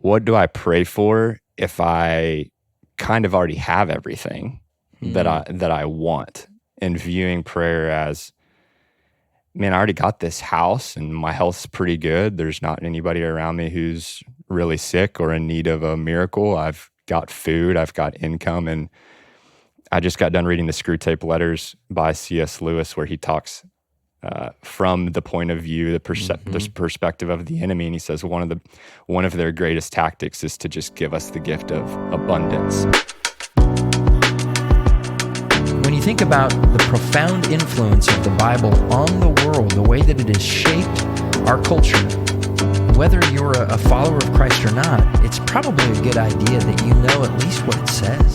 what do I pray for if I kind of already have everything that I want, and viewing prayer as, man, I already got this house and my health's pretty good. There's not anybody around me who's really sick or in need of a miracle. I've got food, I've got income. And I just got done reading the Screw Tape Letters by C.S. Lewis, where he talks from the point of view, the perspective of the enemy. And he says one of their greatest tactics is to just give us the gift of abundance. When you think about the profound influence of the Bible on the world, the way that it has shaped our culture, whether you're a follower of Christ or not, it's probably a good idea that you know at least what it says.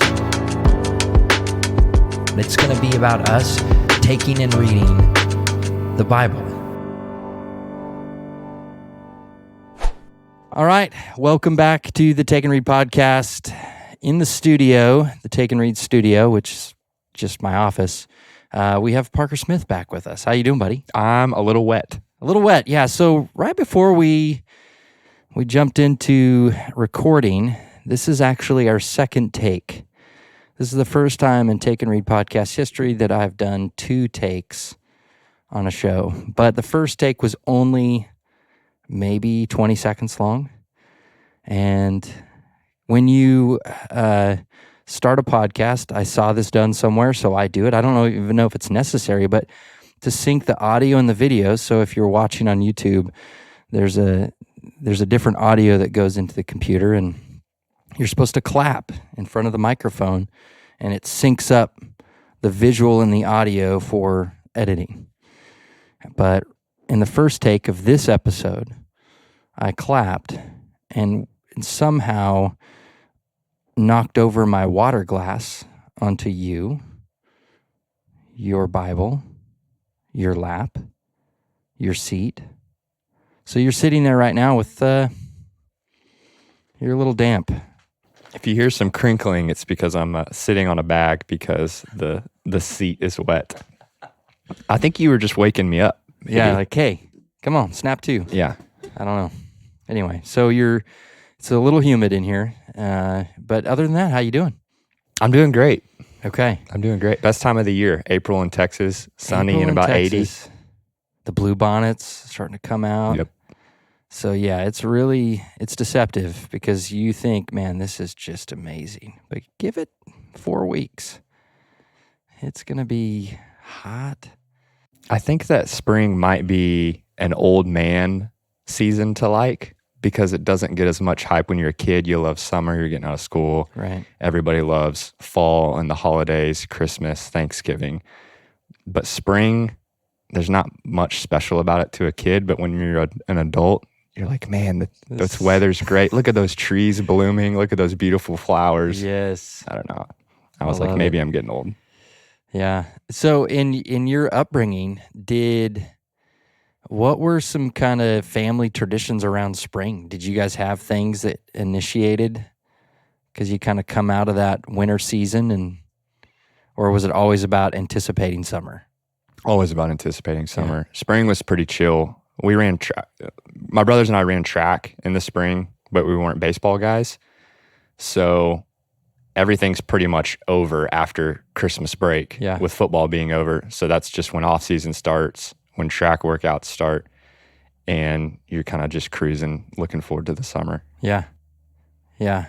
It's going to be about us taking and reading the Bible. All right, welcome back to the Take and Read podcast. In the studio, the Take and Read studio, which is just my office, we have Parker Smith back with us. How you doing, buddy? I'm a little wet. A little wet, yeah. So right before we jumped into recording, this is actually our second take. This is the first time in Take and Read podcast history that I've done 2 takes on a show. But the first take was only maybe 20 seconds long. And when you start a podcast, I saw this done somewhere, so I do it. I don't even know if it's necessary, but to sync the audio and the video. So if you're watching on YouTube, there's a different audio that goes into the computer, and you're supposed to clap in front of the microphone, and it syncs up the visual and the audio for editing. But in the first take of this episode, I clapped and somehow knocked over my water glass onto you, your Bible, your lap, your seat. So you're sitting there right now with, you're a little damp. If you hear some crinkling, it's because I'm sitting on a bag because the seat is wet. I think you were just waking me up. Maybe. Yeah, like, hey, come on, snap to. Yeah. I don't know. Anyway, so it's a little humid in here. But other than that, how you doing? I'm doing great. Okay. I'm doing great. Best time of the year. April in Texas, sunny and about 80. The blue bonnets starting to come out. Yep. So yeah, it's deceptive because you think, man, this is just amazing. But give it 4 weeks. It's going to be hot. I think that spring might be an old man season to like, because it doesn't get as much hype when you're a kid. You love summer, you're getting out of school. Right. Everybody loves fall and the holidays, Christmas, Thanksgiving. But spring, there's not much special about it to a kid, but when you're an adult, you're like, man, this weather's great. Look at those trees blooming. Look at those beautiful flowers. Yes. I don't know. I was like, maybe I'm getting old. Yeah. So in your upbringing, what were some kind of family traditions around spring? Did you guys have things that initiated because you kind of come out of that winter season, or was it always about anticipating summer? Always about anticipating summer. Yeah. Spring was pretty chill. We ran track. My brothers and I ran track in the spring, but we weren't baseball guys. So everything's pretty much over after Christmas break, with football being over. So that's just when off season starts, when track workouts start, and you're kind of just cruising, looking forward to the summer. Yeah. Yeah.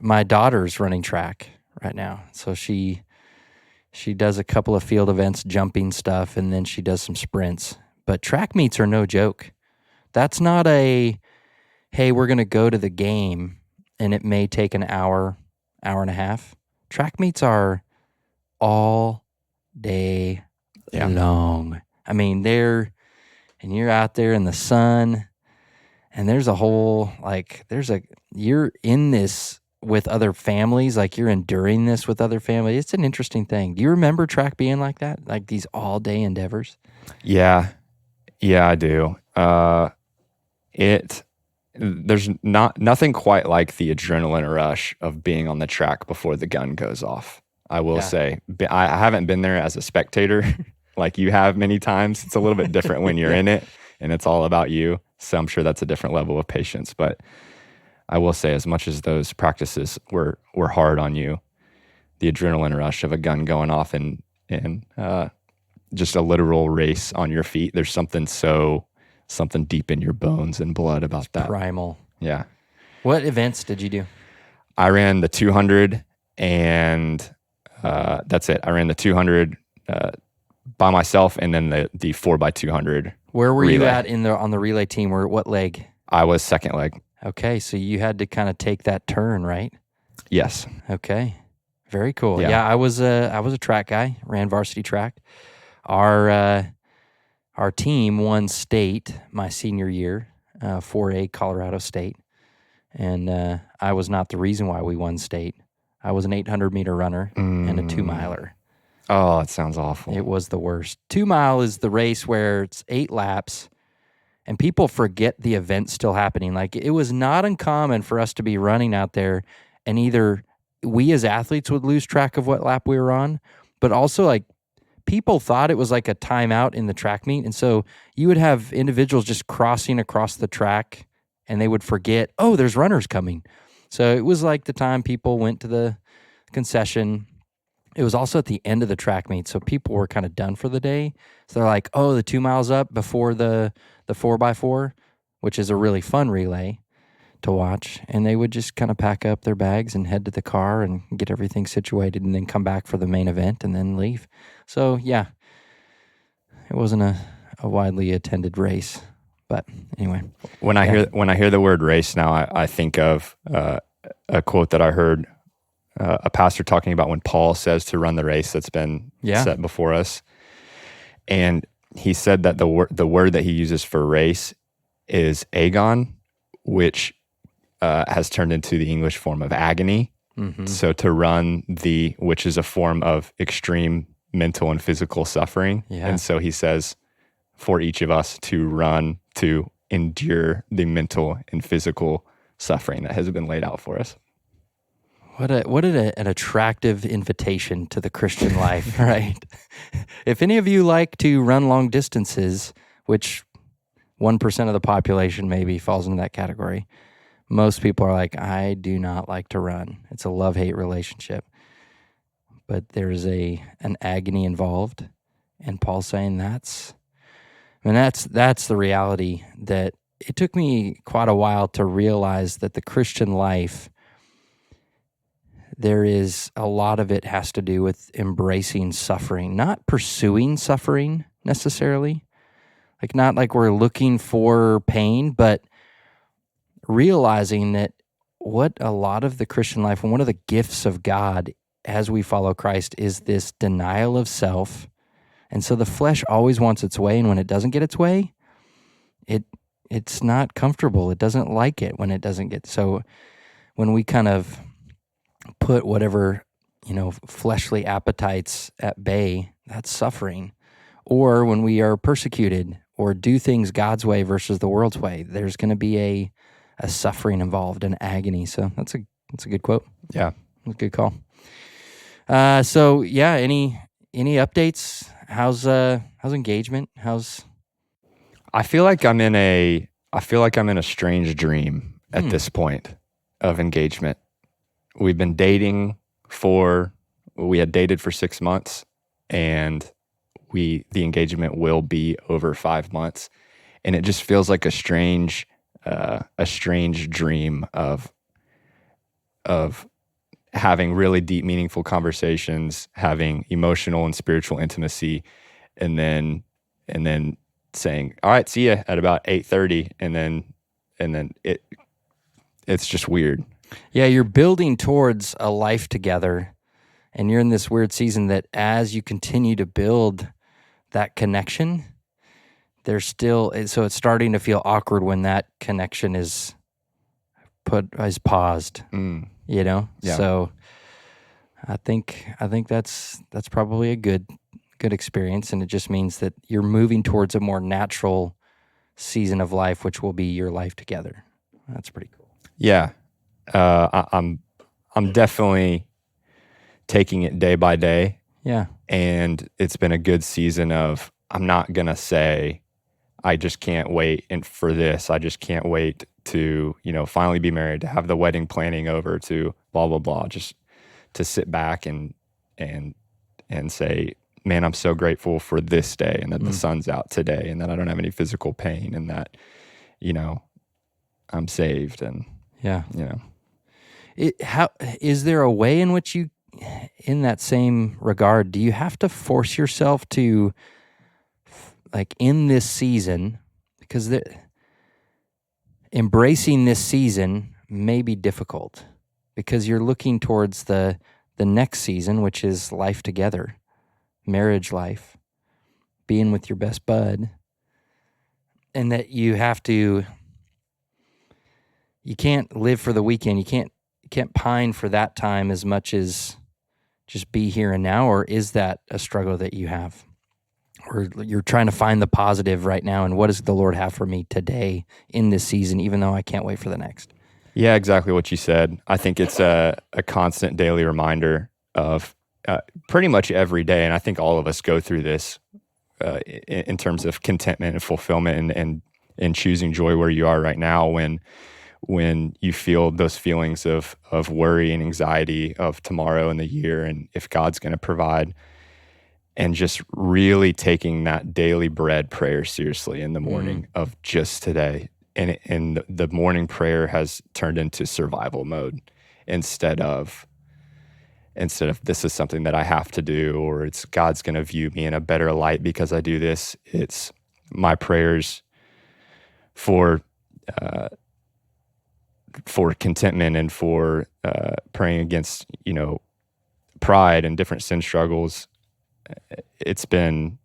My daughter's running track right now. So she does a couple of field events, jumping stuff, and then she does some sprints. But track meets are no joke. That's not hey, we're going to go to the game, and it may take an hour and a half. Track meets are all day long. I mean, and you're out there in the sun, and there's a whole, you're in this with other families, like you're enduring this with other families. It's an interesting thing. Do you remember track being like that? Like these all day endeavors? Yeah, I do. There's nothing quite like the adrenaline rush of being on the track before the gun goes off. I will say, I haven't been there as a spectator like you have many times. It's a little bit different when you're in it. and it's all about you. So I'm sure that's a different level of patience. But I will say, as much as those practices were hard on you, the adrenaline rush of a gun going off and just a literal race on your feet, there's something deep in your bones and blood about that. Primal. Yeah. What events did you do? I ran the 200 and that's it. I ran the 200 by myself, and then the 4x200. Where were relay. you at on the relay team? What leg? I was second leg. Okay, so you had to kind of take that turn, right? Yes. Okay, very cool. Yeah. Yeah, I was a track guy, ran varsity track. Our team won state my senior year, 4A Colorado State, and I was not the reason why we won state. I was an 800-meter runner and a 2-miler. Oh, it sounds awful. It was the worst. 2-mile is the race where it's 8 laps, and people forget the event's still happening. Like, it was not uncommon for us to be running out there, and either we as athletes would lose track of what lap we were on, but also, like, people thought it was like a timeout in the track meet, and so you would have individuals just crossing across the track, and they would forget, oh, there's runners coming. So it was like the time people went to the concession. It was also at the end of the track meet, so people were kind of done for the day. So they're like, oh, the 2 miles up before the 4x4, which is a really fun relay to watch. And they would just kind of pack up their bags and head to the car and get everything situated and then come back for the main event and then leave. So, yeah, it wasn't a widely attended race. But anyway. When I hear the word race now, I think of a quote that I heard a pastor talking about when Paul says to run the race that's been set before us. And he said that the word that he uses for race is agon, which has turned into the English form of agony. Mm-hmm. So to run which is a form of extreme mental and physical suffering. Yeah. And so he says for each of us to run, to endure the mental and physical suffering that has been laid out for us. What an attractive invitation to the Christian life, right? If any of you like to run long distances, which 1% of the population maybe falls into that category, most people are like, I do not like to run. It's a love-hate relationship. But there's an agony involved, and Paul's saying that's the reality. That it took me quite a while to realize that the Christian life, there is a lot of it has to do with embracing suffering, not pursuing suffering necessarily. Like, not like we're looking for pain, but realizing that what a lot of the Christian life and one of the gifts of God as we follow Christ is this denial of self. And so the flesh always wants its way, and when it doesn't get its way, it's not comfortable. It doesn't like it when it doesn't get. So when we kind of put whatever, fleshly appetites at bay, that's suffering. Or when we are persecuted or do things God's way versus the world's way, there's going to be a suffering involved, an agony. So that's a good quote. Yeah. That's a good call. So yeah, any updates? How's engagement? I feel like I'm in a strange dream at this point of engagement. We've been we had dated for 6 months, and the engagement will be over 5 months. And it just feels like a strange dream of having really deep, meaningful conversations, having emotional and spiritual intimacy, and then saying, all right, see ya at about 8:30. And then it's just weird. Yeah, you're building towards a life together, and you're in this weird season that as you continue to build that connection, so it's starting to feel awkward when that connection is paused. Yeah. So I think that's probably a good experience, and it just means that you're moving towards a more natural season of life, which will be your life together. That's pretty cool. Yeah. I'm definitely taking it day by day. Yeah. And it's been a good season of, I'm not going to say I just can't wait and for this. I just can't wait to, finally be married, to have the wedding planning over, to blah, blah, blah. Just to sit back and say, man, I'm so grateful for this day and that the sun's out today and that I don't have any physical pain and that, I'm saved. And, Yeah. How is there a way in which you, in that same regard, do you have to force yourself to, like, in this season, because embracing this season may be difficult because you're looking towards the next season, which is life together, marriage life, being with your best bud, and that you can't live for the weekend. You can't pine for that time as much as just be here and now? Or is that a struggle that you have? Or you're trying to find the positive right now, and what does the Lord have for me today in this season, even though I can't wait for the next? Yeah, exactly what you said. I think it's a constant daily reminder of pretty much every day, and I think all of us go through this in terms of contentment and fulfillment and choosing joy where you are right now when you feel those feelings of worry and anxiety of tomorrow and the year and if God's going to provide, and just really taking that daily bread prayer seriously in the morning of just today. And the morning prayer has turned into survival mode instead of this is something that I have to do, or it's God's going to view me in a better light because I do this. It's my prayers for contentment and for praying against, pride and different sin struggles. It's been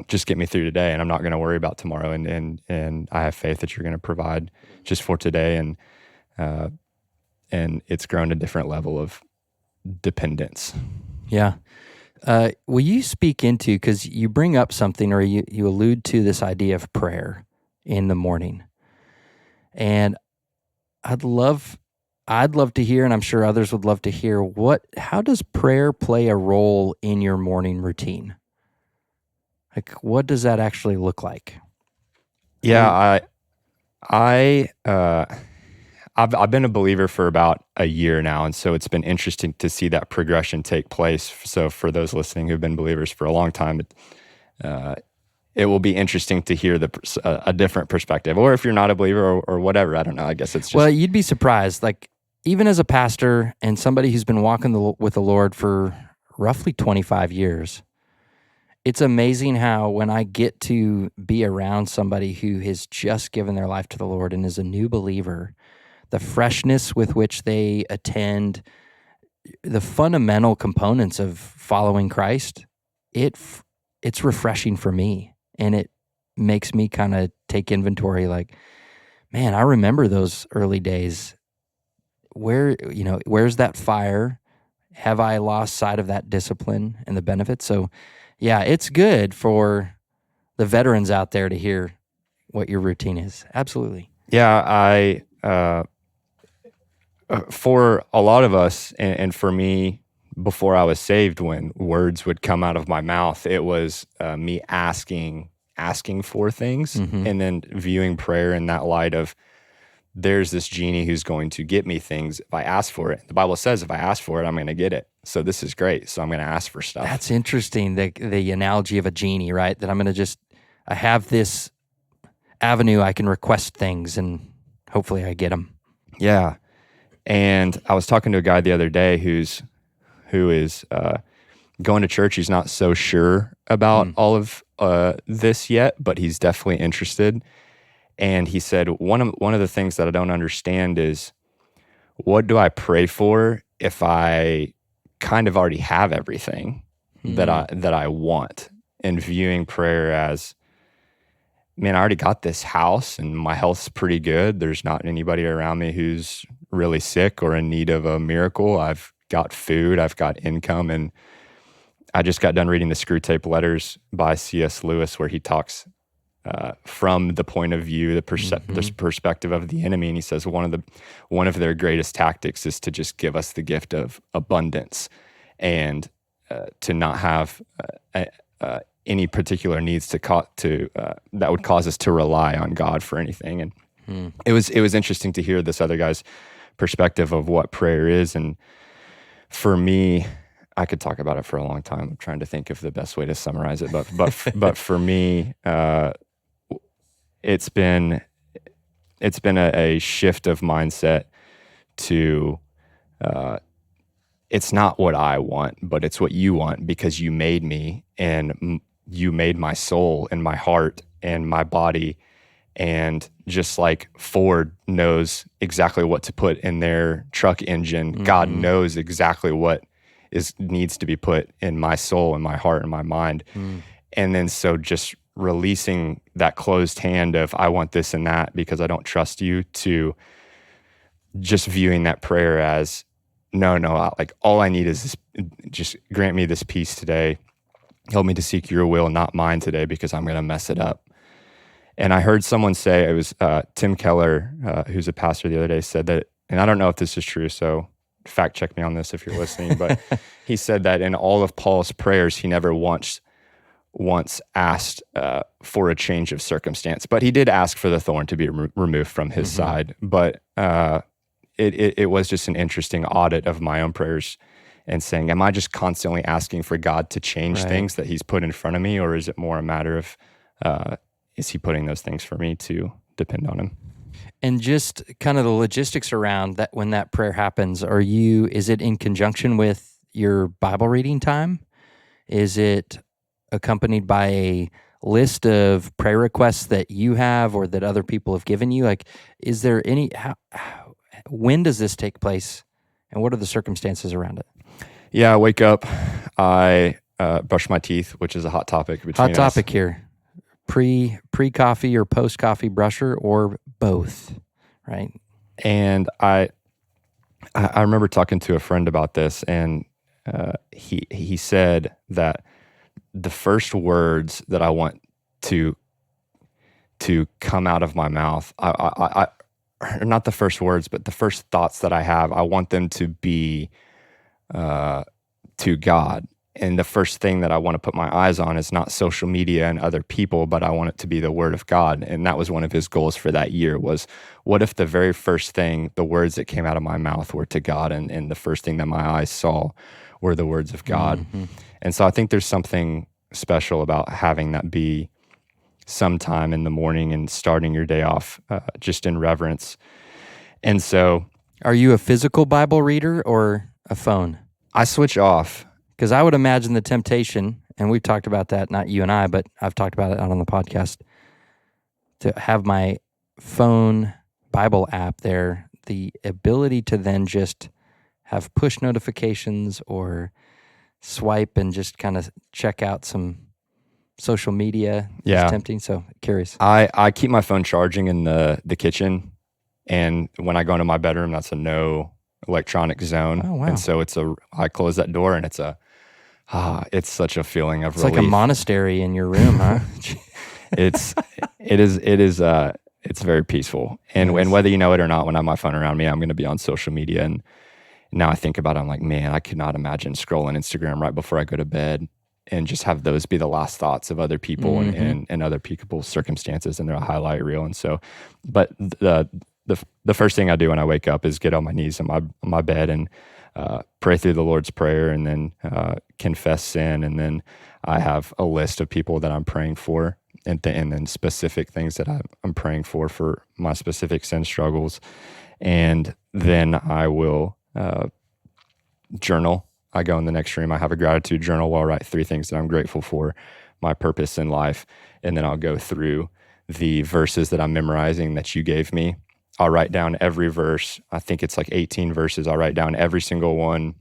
just get me through today, and I'm not going to worry about tomorrow. And I have faith that you're going to provide just for today. And it's grown a different level of dependence. Yeah. Will you speak into, because you bring up something, or you allude to this idea of prayer in the morning, and I'd love to hear, and I'm sure others would love to hear, how does prayer play a role in your morning routine? Like, what does that actually look like? Yeah, I've been a believer for about a year now, and so it's been interesting to see that progression take place. So for those listening who've been believers for a long time, it will be interesting to hear a different perspective, or if you're not a believer or whatever. I don't know. I guess it's just... Well, you'd be surprised. Like, even as a pastor and somebody who's been walking with the Lord for roughly 25 years, it's amazing how when I get to be around somebody who has just given their life to the Lord and is a new believer, the freshness with which they attend the fundamental components of following Christ, it's refreshing for me. And it makes me kind of take inventory, like, man, I remember those early days. Where's that fire? Have I lost sight of that discipline and the benefits? So, yeah, it's good for the veterans out there to hear what your routine is. Absolutely. Yeah, for a lot of us, and for me, before I was saved, when words would come out of my mouth, it was me asking for things, and then viewing prayer in that light of, there's this genie who's going to get me things if I ask for it. The Bible says if I ask for it, I'm going to get it. So this is great. So I'm going to ask for stuff. That's interesting, the analogy of a genie, right? That I'm going to I have this avenue I can request things, and hopefully I get them. Yeah. And I was talking to a guy the other day who is going to church. He's not so sure about all of this yet, but he's definitely interested. And he said, one of the things that I don't understand is, what do I pray for if I kind of already have everything that I want? And viewing prayer as, man, I already got this house and my health's pretty good. There's not anybody around me who's really sick or in need of a miracle. I've got food, I've got income. And I just got done reading the Screw Tape Letters by C.S. Lewis, where he talks from the point of view, the perspective of the enemy. And he says one of their greatest tactics is to just give us the gift of abundance and to not have any particular needs that would cause us to rely on God for anything. And it was interesting to hear this other guy's perspective of what prayer is. And for me, I could talk about it for a long time. I'm trying to think of the best way to summarize it, but for me, it's been a shift of mindset to it's not what I want, but it's what you want, because you made me, and you made my soul and my heart and my body. And just like Ford knows exactly what to put in their truck engine, God knows exactly what needs to be put in my soul and my heart and my mind. And then so just releasing that closed hand of I want this and that because I don't trust you, to just viewing that prayer as no, like all I need is this, just grant me this peace today. Help me to seek your will, not mine today, because I'm going to mess it up. And I heard someone say, it was Tim Keller, who's a pastor, the other day, said that, and I don't know if this is true, so fact check me on this if you're listening, but he said that in all of Paul's prayers, he never once asked for a change of circumstance, but he did ask for the thorn to be removed from his side. But it was just an interesting audit of my own prayers and saying, am I just constantly asking for God to change things that he's put in front of me, or is it more a matter of is he putting those things for me to depend on him? And just kind of the logistics around that, when that prayer happens, is it in conjunction with your Bible reading time? Is it accompanied by a list of prayer requests that you have or that other people have given you? Like, is there when does this take place, and what are the circumstances around it? Yeah, I wake up, I brush my teeth, which is a hot topic between us. Hot topic here. Pre-coffee or post-coffee brusher, or both, right? And I remember talking to a friend about this, and he said that the first words that I want to come out of my mouth, I not the first words, but the first thoughts that I have, I want them to be to God. And the first thing that I want to put my eyes on is not social media and other people, but I want it to be the Word of God. And that was one of his goals for that year, was what if the very first thing, the words that came out of my mouth were to God, and the first thing that my eyes saw were the words of God. And so I think there's something special about having that be sometime in the morning and starting your day off just in reverence. And so... Are you a physical Bible reader or a phone? I switch off. Because I would imagine the temptation, and we've talked about that, not you and I, but I've talked about it out on the podcast, to have my phone Bible app there, the ability to then just have push notifications or swipe and just kind of check out some social media is tempting. So curious. I keep my phone charging in the kitchen, and when I go into my bedroom, that's a no electronic zone. Oh, wow. And so I close that door, and it's such a feeling of relief. It's like a monastery in your room, huh? It's very peaceful. And whether you know it or not, when I have my phone around me, I'm going to be on social media. And now I think about it, I'm like, man, I could not imagine scrolling Instagram right before I go to bed and just have those be the last thoughts of other people and other people's circumstances and their highlight reel. And so, but the first thing I do when I wake up is get on my knees in my bed and pray through the Lord's Prayer, and then confess sin. And then I have a list of people that I'm praying for, and then specific things that I'm praying for my specific sin struggles. And then I will journal. I go in the next room. I have a gratitude journal where I'll write 3 things that I'm grateful for, my purpose in life. And then I'll go through the verses that I'm memorizing that you gave me. I'll write down every verse. I think it's like 18 verses. I'll write down every single one.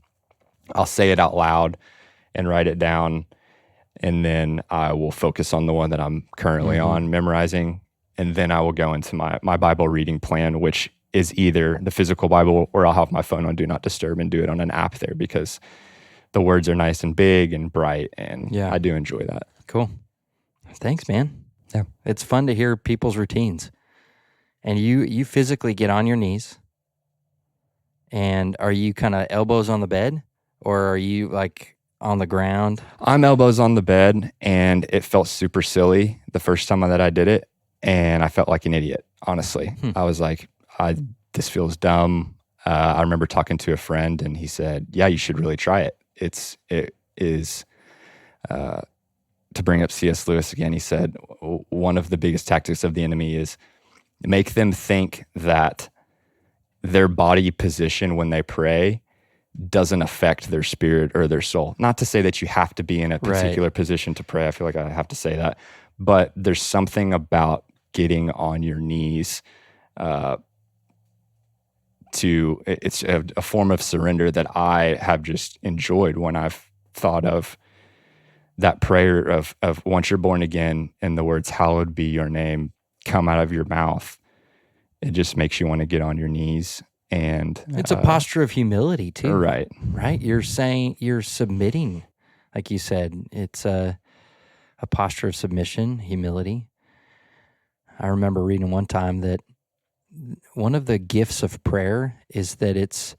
I'll say it out loud and write it down. And then I will focus on the one that I'm currently on memorizing. And then I will go into my Bible reading plan, which is either the physical Bible, or I'll have my phone on Do Not Disturb and do it on an app there, because the words are nice and big and bright. And I do enjoy that. Cool. Thanks, man. Yeah. It's fun to hear people's routines. And you physically get on your knees, and are you kind of elbows on the bed, or are you like on the ground? I'm elbows on the bed, and it felt super silly the first time that I did it, and I felt like an idiot, honestly. I was like, this feels dumb. I remember talking to a friend, and he said, yeah, you should really try it. It is, to bring up C.S. Lewis again, he said, one of the biggest tactics of the enemy is make them think that their body position when they pray doesn't affect their spirit or their soul. Not to say that you have to be in a particular position to pray. I feel like I have to say that. But there's something about getting on your knees it's a form of surrender that I have just enjoyed when I've thought of that prayer of once you're born again and the words, hallowed be your name, come out of your mouth. It just makes you want to get on your knees. And it's a posture of humility too. Right. You're saying, you're submitting. Like you said, it's a posture of submission, humility. I remember reading one time that one of the gifts of prayer is that it's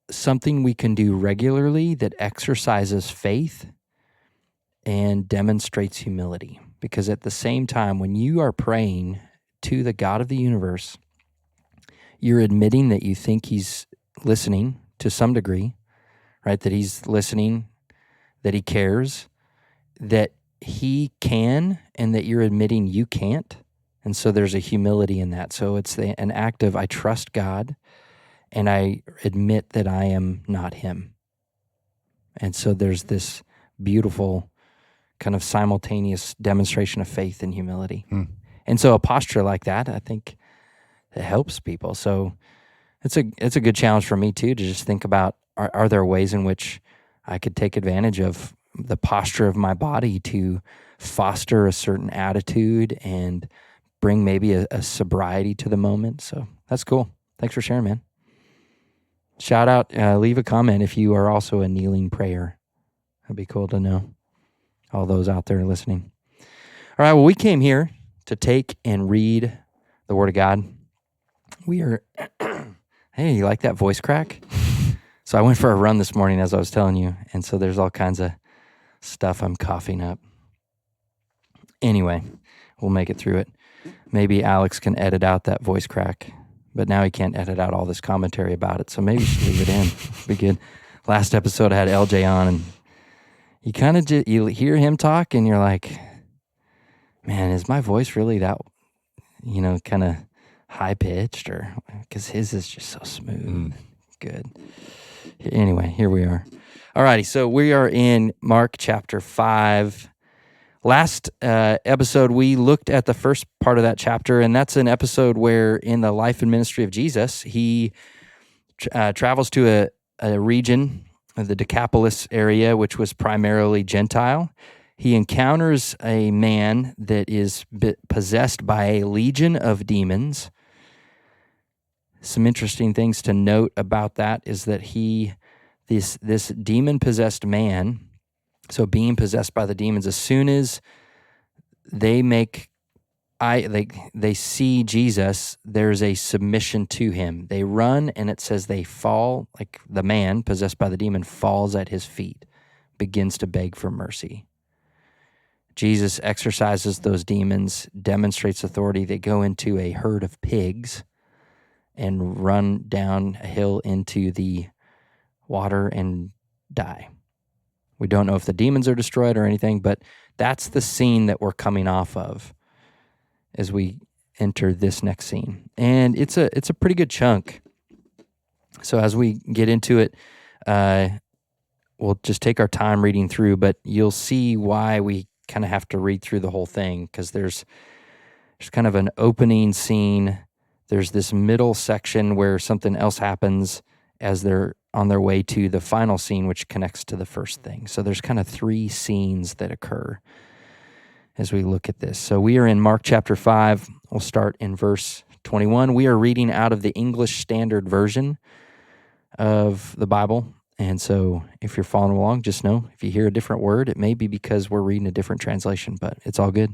something we can do regularly that exercises faith and demonstrates humility. Because at the same time, when you are praying to the God of the universe, you're admitting that you think he's listening to some degree, right? That he's listening, that he cares, that he can, and that you're admitting you can't. And so there's a humility in that. So it's an act of, I trust God, and I admit that I am not him. And so there's this beautiful kind of simultaneous demonstration of faith and humility. And so a posture like that, I think, it helps people. So it's a good challenge for me too, to just think about, are there ways in which I could take advantage of the posture of my body to foster a certain attitude and bring maybe a sobriety to the moment. So that's cool. Thanks for sharing, man. Shout out, leave a comment if you are also a kneeling prayer. That'd be cool to know, all those out there listening. All right, well, we came here to take and read the Word of God. We are, hey, you like that voice crack? So I went for a run this morning, as I was telling you, and so there's all kinds of stuff I'm coughing up. Anyway, we'll make it through it. Maybe Alex can edit out that voice crack, but now he can't edit out all this commentary about it, so maybe we should leave it in. Be good. Last episode I had LJ on, and you kind of you hear him talk, and you're like, man, is my voice really that, kind of high-pitched? Or because his is just so smooth. Good. Anyway, here we are. All righty, so we are in Mark chapter 5. Last episode, we looked at the first part of that chapter, and that's an episode where in the life and ministry of Jesus, he travels to a region, the Decapolis area, which was primarily Gentile. He encounters a man that is possessed by a legion of demons. Some interesting things to note about that is that this demon-possessed man, so being possessed by the demons, as soon as they see Jesus, there's a submission to him. They run, and it says they fall, like the man possessed by the demon falls at his feet, begins to beg for mercy. Jesus exorcises those demons, demonstrates authority. They go into a herd of pigs and run down a hill into the water and die. We don't know if the demons are destroyed or anything, but that's the scene that we're coming off of as we enter this next scene. And it's a pretty good chunk. So as we get into it, we'll just take our time reading through, but you'll see why we kind of have to read through the whole thing, because there's kind of an opening scene. There's this middle section where something else happens as they're on their way to the final scene, which connects to the first thing. So there's kind of 3 scenes that occur as we look at this. So we are in Mark chapter 5. We'll start in verse 21. We are reading out of the English Standard Version of the Bible. And so if you're following along, just know if you hear a different word, it may be because we're reading a different translation, but it's all good.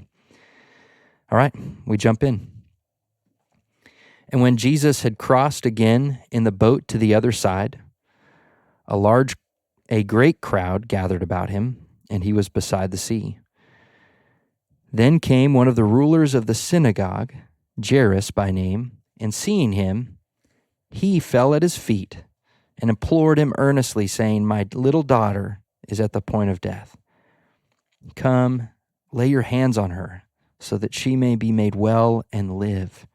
All right, we jump in. And when Jesus had crossed again in the boat to the other side, a large A great crowd gathered about him, and he was beside the sea. Then came one of the rulers of the synagogue, Jairus by name, and seeing him, he fell at his feet and implored him earnestly, saying, "My little daughter is at the point of death. Come, lay your hands on her, so that she may be made well and live."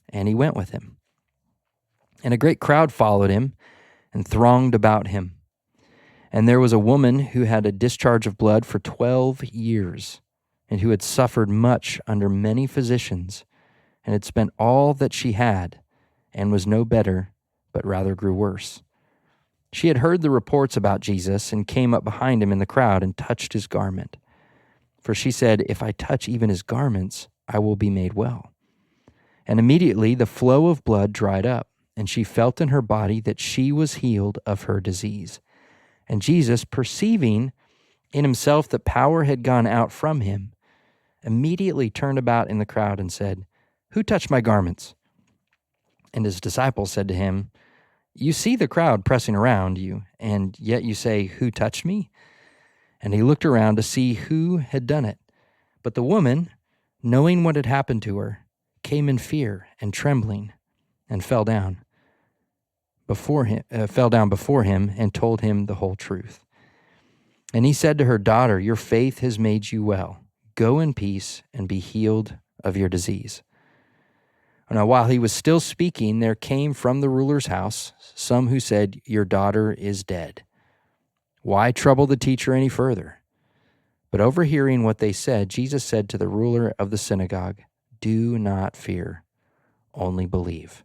And he went with him. And a great crowd followed him and thronged about him. And there was a woman who had a discharge of blood for 12 years, and who had suffered much under many physicians, and had spent all that she had, and was no better, but rather grew worse. She had heard the reports about Jesus, and came up behind him in the crowd and touched his garment. For she said, "If I touch even his garments, I will be made well." And immediately the flow of blood dried up, and she felt in her body that she was healed of her disease. And Jesus, perceiving in himself that power had gone out from him, immediately turned about in the crowd and said, "Who touched my garments?" And his disciples said to him, "You see the crowd pressing around you, and yet you say, 'Who touched me?'" And he looked around to see who had done it. But the woman, knowing what had happened to her, came in fear and trembling, and fell down before him, and told him the whole truth. And he said to her, "Daughter, your faith has made you well. Go in peace and be healed of your disease." Now, while he was still speaking, there came from the ruler's house some who said, "Your daughter is dead. Why trouble the teacher any further?" But overhearing what they said, Jesus said to the ruler of the synagogue, "Do not fear, only believe."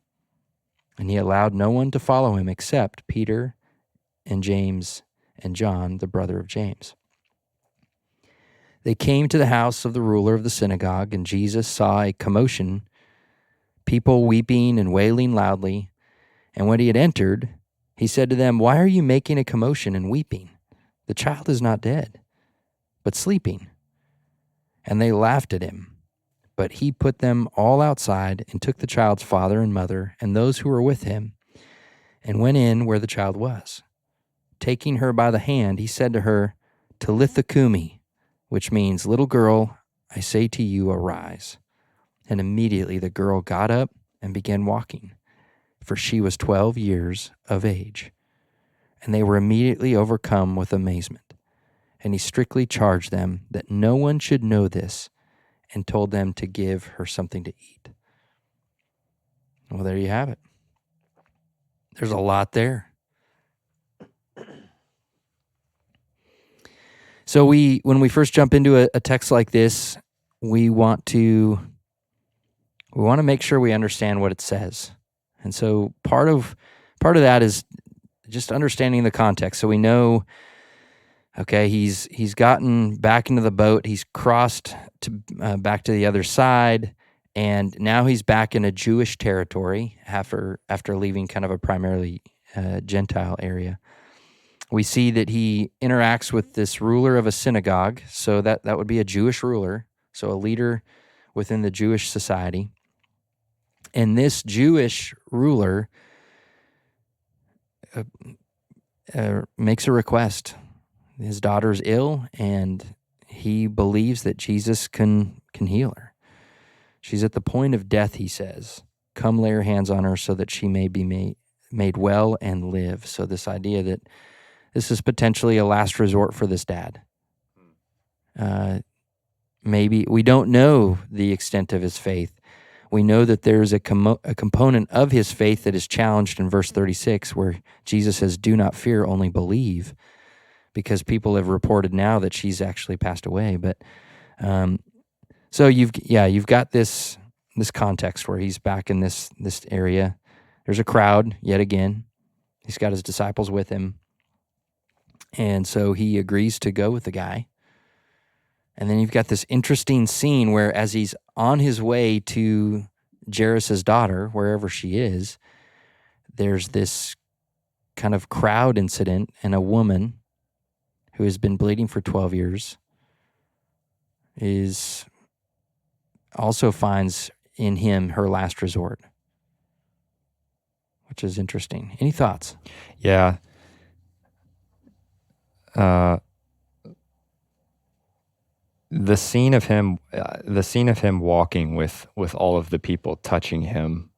And he allowed no one to follow him except Peter and James and John, the brother of James. They came to the house of the ruler of the synagogue, and Jesus saw a commotion, people weeping and wailing loudly. And when he had entered, he said to them, "Why are you making a commotion and weeping? The child is not dead, but sleeping." And they laughed at him. But he put them all outside, and took the child's father and mother and those who were with him, and went in where the child was. Taking her by the hand, he said to her, "Talitha cumi," which means, "Little girl, I say to you, arise." And immediately the girl got up and began walking, for she was 12 years of age. And they were immediately overcome with amazement. And he strictly charged them that no one should know this, and told them to give her something to eat. Well, there you have it. There's a lot there. So when we first jump into a text like this, we want to make sure we understand what it says. And so part of that is just understanding the context. So we know, okay, he's gotten back into the boat. He's crossed back to the other side, and now he's back in a Jewish territory after leaving kind of a primarily Gentile area. We see that he interacts with this ruler of a synagogue, so that would be a Jewish ruler, so a leader within the Jewish society. And this Jewish ruler makes a request. His daughter's ill, and he believes that Jesus can heal her. She's at the point of death, he says. Come lay your hands on her so that she may be made well and live. So this idea that this is potentially a last resort for this dad. Maybe we don't know the extent of his faith. We know that there's a component of his faith that is challenged in verse 36, where Jesus says, "Do not fear, only believe," because people have reported now that she's actually passed away. But so you've got this context where he's back in this area. There's a crowd yet again. He's got his disciples with him, and so he agrees to go with the guy. And then you've got this interesting scene where, as he's on his way to Jairus' daughter, wherever she is, there's this kind of crowd incident, and a woman who has been bleeding for 12 years also finds in him her last resort, which is interesting. Any thoughts? Yeah. the scene of him walking with all of the people touching him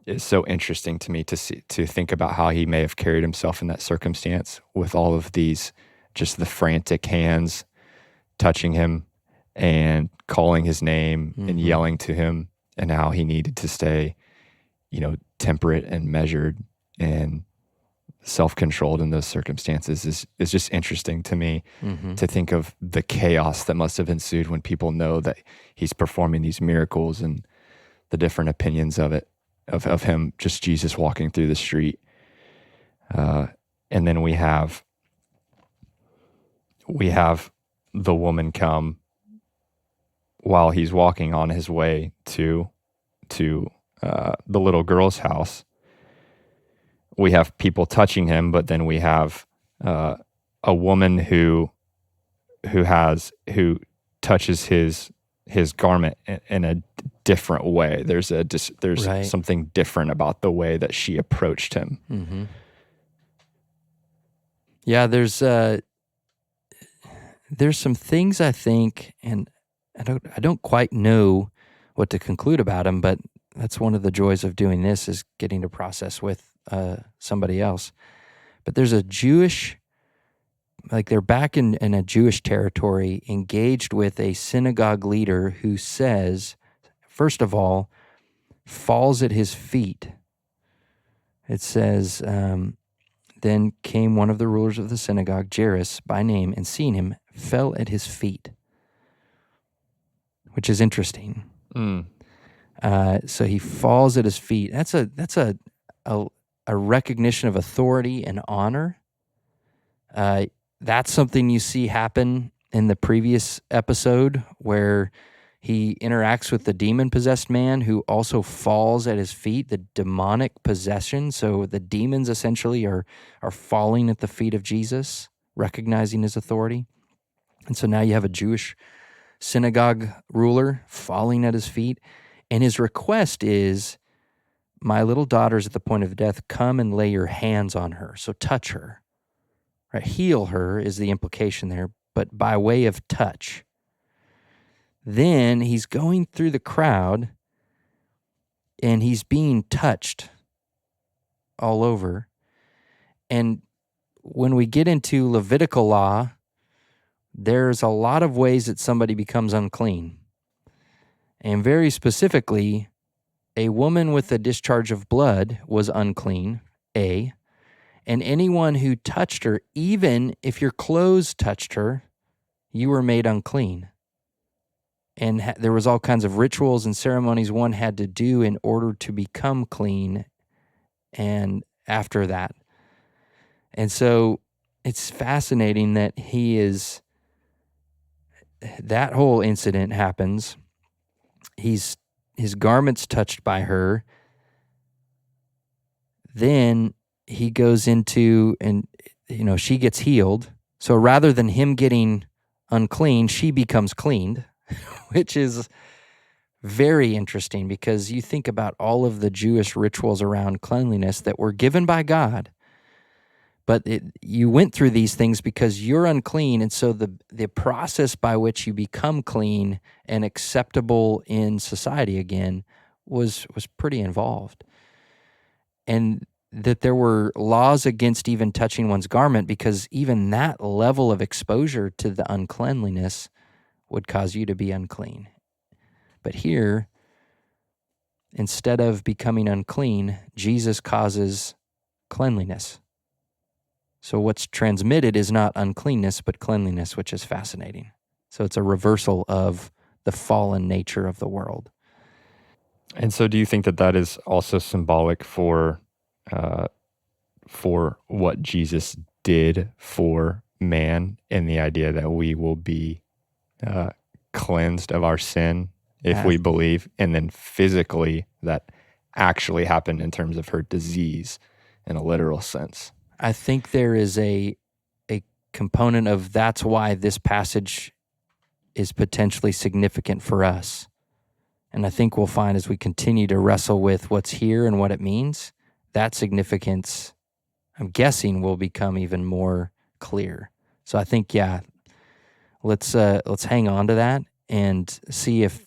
is so interesting to me to think about how he may have carried himself in that circumstance with all of these, just the frantic hands touching him and calling his name and yelling to him, and how he needed to stay, temperate and measured and self-controlled in those circumstances is just interesting to me, to think of the chaos that must have ensued when people know that he's performing these miracles, and the different opinions of it, of him, just Jesus walking through the street. And then we have the woman come while he's walking on his way to the little girl's house. We have people touching him, but then we have a woman who touches his garment in a different way. There's Right. something different about the way that she approached him. Mm-hmm. Yeah, there's some things I think, and I don't quite know what to conclude about them, but that's one of the joys of doing this, is getting to process with somebody else. But there's a Jewish, like they're back in a Jewish territory, engaged with a synagogue leader who says, first of all, falls at his feet. It says, then came one of the rulers of the synagogue, Jairus by name, and seeing him, fell at his feet, which is interesting. So he falls at his feet. That's a recognition of authority and honor. That's something you see happen in the previous episode, where he interacts with the demon-possessed man who also falls at his feet, the demonic possession. So the demons essentially are falling at the feet of Jesus, recognizing his authority. And so now you have a Jewish synagogue ruler falling at his feet. And his request is, my little daughter's at the point of death, come and lay your hands on her. So touch her. Right? Heal her is the implication there, but by way of touch. Then he's going through the crowd and he's being touched all over. And when we get into Levitical law, there's a lot of ways that somebody becomes unclean. And very specifically, a woman with a discharge of blood was unclean, and anyone who touched her, even if your clothes touched her, you were made unclean. And there was all kinds of rituals and ceremonies one had to do in order to become clean, and after that. And so it's fascinating that that whole incident happens. His garment's touched by her. Then he goes into, and she gets healed. So rather than him getting unclean, she becomes cleaned, which is very interesting, because you think about all of the Jewish rituals around cleanliness that were given by God. But you went through these things because you're unclean, and so the process by which you become clean and acceptable in society again was pretty involved. And that there were laws against even touching one's garment, because even that level of exposure to the uncleanliness would cause you to be unclean. But here, instead of becoming unclean, Jesus causes cleanliness. So what's transmitted is not uncleanness, but cleanliness, which is fascinating. So it's a reversal of the fallen nature of the world. And so do you think that is also symbolic for what Jesus did for man, in the idea that we will be cleansed of our sin if we believe, and then physically that actually happened in terms of her disease in a literal sense? I think there is a component of that's why this passage is potentially significant for us. And I think we'll find, as we continue to wrestle with what's here and what it means, that significance, I'm guessing, will become even more clear. So I think, let's hang on to that and see if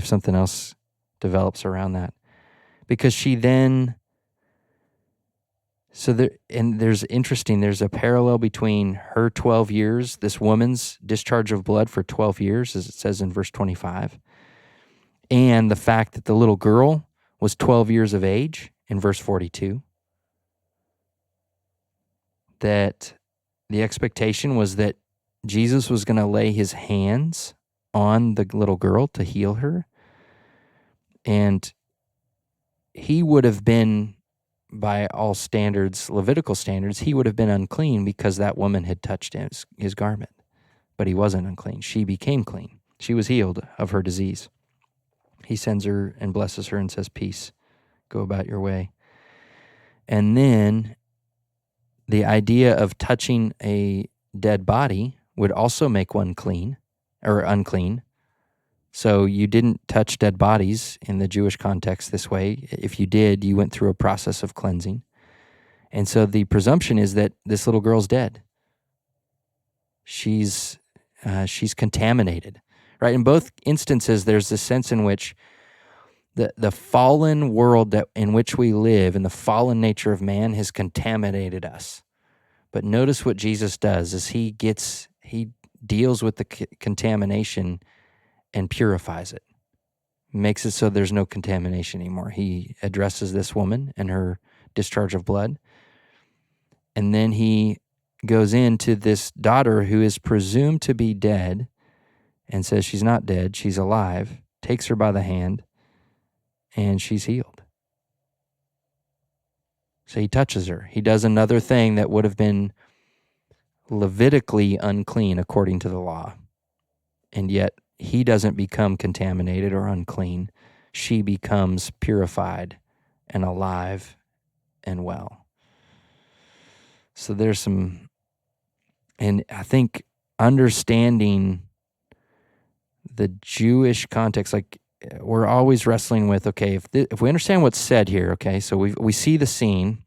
something else develops around that, because she then. So there's a parallel between her 12 years, this woman's discharge of blood for 12 years, as it says in verse 25, and the fact that the little girl was 12 years of age in verse 42. That the expectation was that Jesus was going to lay his hands on the little girl to heal her. And he would have been, by all standards, Levitical standards, he would have been unclean because that woman had touched his garment. But he wasn't unclean. She became clean. She was healed of her disease. He sends her and blesses her and says, "Peace, go about your way." And then the idea of touching a dead body would also make one clean or unclean. So you didn't touch dead bodies in the Jewish context this way. If you did, you went through a process of cleansing. And so the presumption is that this little girl's dead. She's contaminated, right? In both instances, there's this sense in which the fallen world in which we live and the fallen nature of man has contaminated us. But notice what Jesus does is he deals with the contamination and purifies it, makes it so there's no contamination anymore. He addresses this woman and her discharge of blood. And then he goes into this daughter who is presumed to be dead and says she's not dead, she's alive, takes her by the hand, and she's healed. So he touches her. He does another thing that would have been Levitically unclean according to the law. And yet he doesn't become contaminated or unclean. She becomes purified and alive and well. So there's some, and I think understanding the Jewish context, like we're always wrestling with, okay, if we understand what's said here, okay, so we see the scene,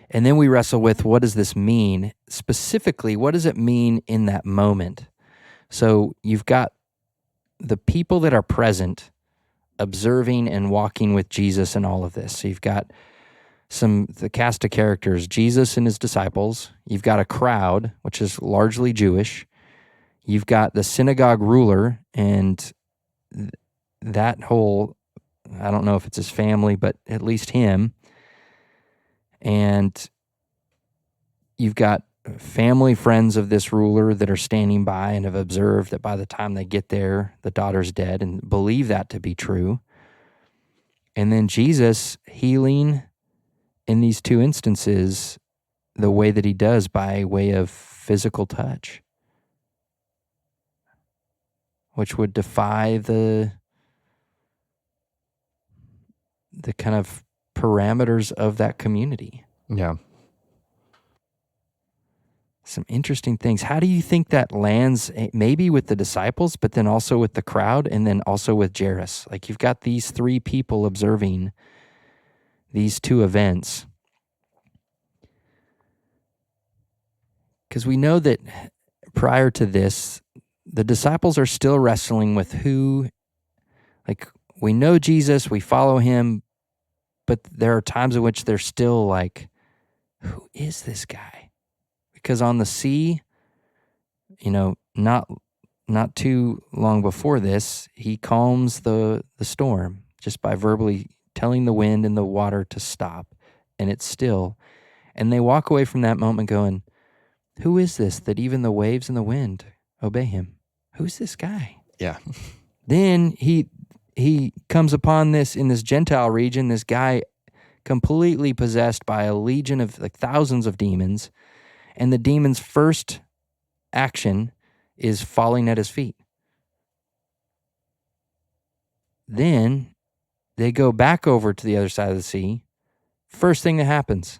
and then we wrestle with what does this mean? Specifically, what does it mean in that moment? So you've got the people that are present, observing and walking with Jesus in all of this. So you've got the cast of characters, Jesus and his disciples. You've got a crowd, which is largely Jewish. You've got the synagogue ruler and that whole, I don't know if it's his family, but at least him. And you've got family friends of this ruler that are standing by and have observed that by the time they get there, the daughter's dead and believe that to be true. And then Jesus healing in these two instances the way that he does by way of physical touch, which would defy the kind of parameters of that community. Yeah. Some interesting things. How do you think that lands maybe with the disciples, but then also with the crowd and then also with Jairus? Like you've got these three people observing these two events. Because we know that prior to this, the disciples are still wrestling with who, like we know Jesus, we follow him, but there are times in which they're still like, who is this guy? Because on the sea, not too long before this, he calms the storm just by verbally telling the wind and the water to stop, and it's still. And they walk away from that moment going, who is this that even the waves and the wind obey him? Who's this guy? Yeah. Then he comes upon this in this Gentile region, this guy completely possessed by a legion of like thousands of demons. And the demon's first action is falling at his feet. Then they go back over to the other side of the sea. First thing that happens,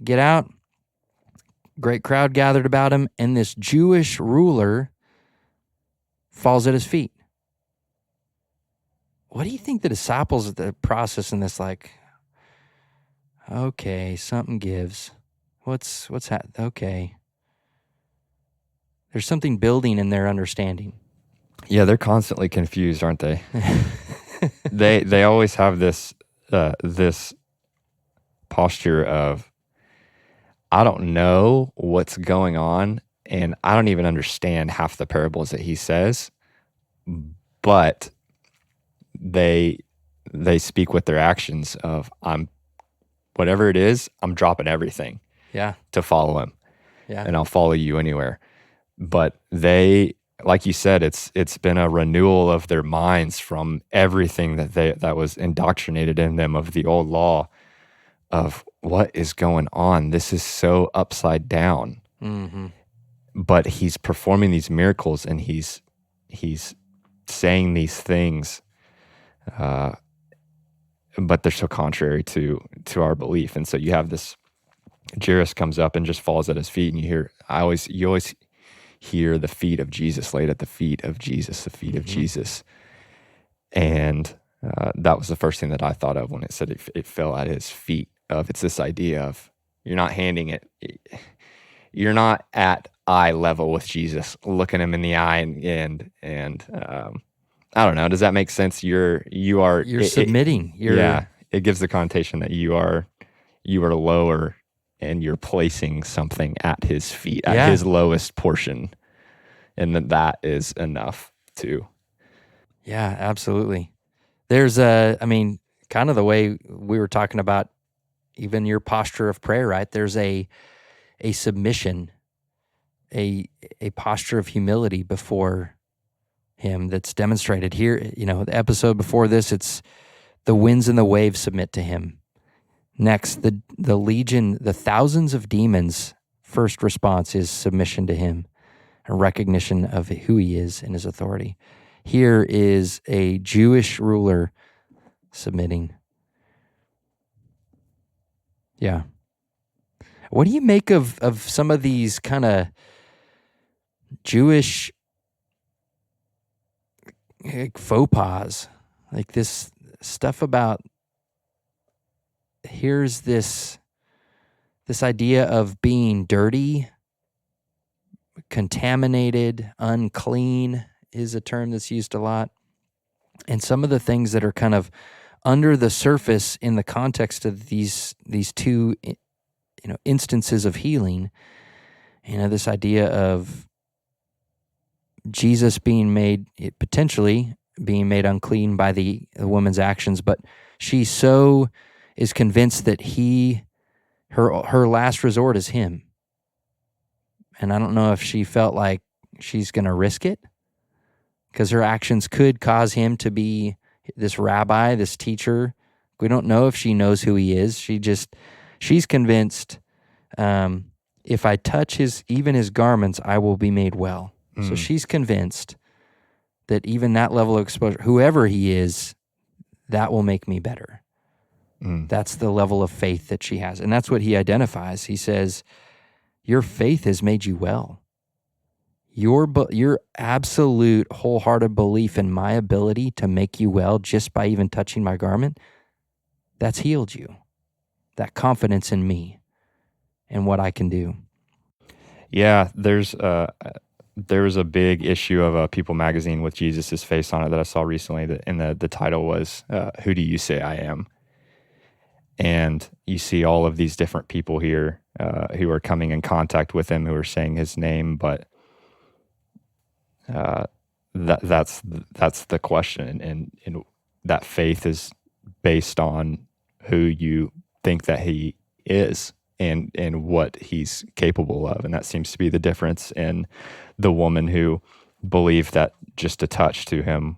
get out, great crowd gathered about him, and this Jewish ruler falls at his feet. What do you think the disciples at the process in this like, okay, something gives. What's happening? Okay. There's something building in their understanding. Yeah, they're constantly confused, aren't they? They always have this this posture of, I don't know what's going on, and I don't even understand half the parables that he says, but they speak with their actions of, I'm whatever it is, I'm dropping everything Yeah. to follow him, Yeah. and I'll follow you anywhere. But they, like you said, it's been a renewal of their minds from everything that was indoctrinated in them of the old law, of what is going on. This is so upside down. Mm-hmm. But he's performing these miracles, and he's saying these things, but they're so contrary to our belief. And so you have this, Jairus comes up and just falls at his feet, and you always hear the feet of Jesus, laid at the feet of Jesus, the feet of Jesus. And that was the first thing that I thought of when it said it fell at his feet. It's this idea of, you're not handing it, you're not at eye level with Jesus, looking him in the eye, and I don't know. Does that make sense? You're submitting. It gives the connotation that you are lower, and you're placing something at his feet, at his lowest portion, and that is enough too. Yeah, absolutely. There's kind of the way we were talking about, even your posture of prayer, right? There's a submission, a posture of humility before him that's demonstrated here. The episode before this, it's the winds and the waves submit to him. Next, the legion, the thousands of demons, first response is submission to him, a recognition of who he is and his authority. Here is a Jewish ruler submitting. Yeah. What do you make of some of these kind of Jewish faux pas? Like this stuff about, here's this idea of being dirty, contaminated, unclean is a term that's used a lot. And some of the things that are kind of under the surface in the context of these two instances of healing, this idea of Jesus potentially being made unclean by the woman's actions, but she so is convinced that her last resort is him. And I don't know if she felt like she's going to risk it, because her actions could cause him to be this rabbi, this teacher. We don't know if she knows who he is. She's convinced, if I touch even his garments, I will be made well. So she's convinced that even that level of exposure, whoever he is, that will make me better. That's the level of faith that she has. And that's what he identifies. He says, your faith has made you well. Your absolute wholehearted belief in my ability to make you well just by even touching my garment, that's healed you. That confidence in me and what I can do. Yeah, there was a big issue of People magazine with Jesus' face on it that I saw recently, and the title was, Who Do You Say I Am? And you see all of these different people here who are coming in contact with him, who are saying his name, but that's the question, and that faith is based on who you think that he is and what he's capable of, and that seems to be the difference in the woman who believed that just a touch to him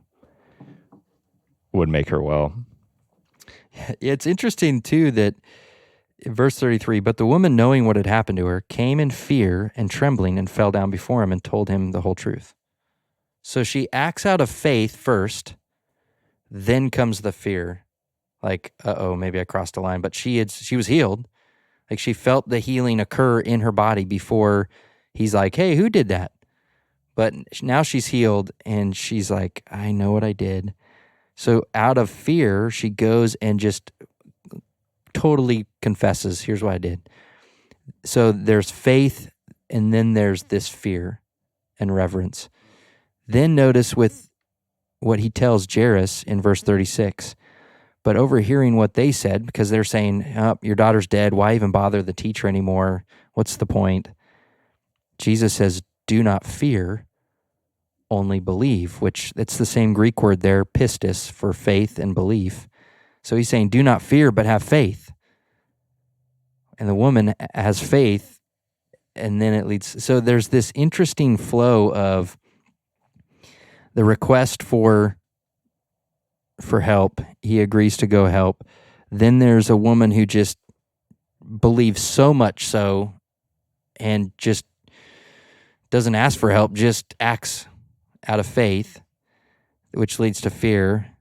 would make her well. It's interesting too that in verse 33, but the woman, knowing what had happened to her, came in fear and trembling and fell down before him and told him the whole truth. So she acts out of faith first, then comes the fear. Like, maybe I crossed a line. But she was healed. Like, she felt the healing occur in her body before he's like, hey, who did that? But now she's healed, and she's like, I know what I did. So out of fear, she goes and just totally confesses, here's what I did. So there's faith, and then there's this fear. and reverence. Then notice with what he tells Jairus in verse 36. But overhearing what they said, because they're saying, oh, your daughter's dead, why even bother the teacher anymore? What's the point? Jesus says, do not fear, only believe, which it's the same Greek word there, pistis, for faith and belief. So he's saying, do not fear, but have faith. And the woman has faith, and then it leads. So there's this interesting flow of the request for help. He agrees to go help. Then there's a woman who just believes so much so and just doesn't ask for help, just acts out of faith, which leads to fear.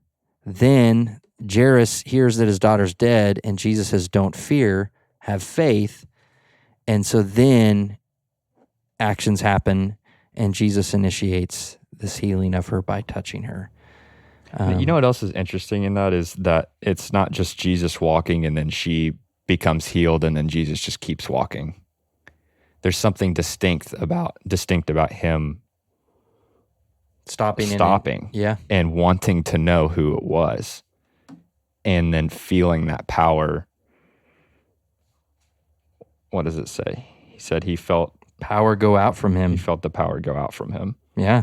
Then Jairus hears that his daughter's dead, and Jesus says, don't fear, have faith. And so then actions happen, and Jesus initiates this healing of her by touching her. You know what else is interesting in that is that it's not just Jesus walking and then she becomes healed and then Jesus just keeps walking. There's something distinct about him stopping and wanting to know who it was, and then feeling that power. What does it say? He said he felt power go out from him. He felt the power go out from him. Yeah.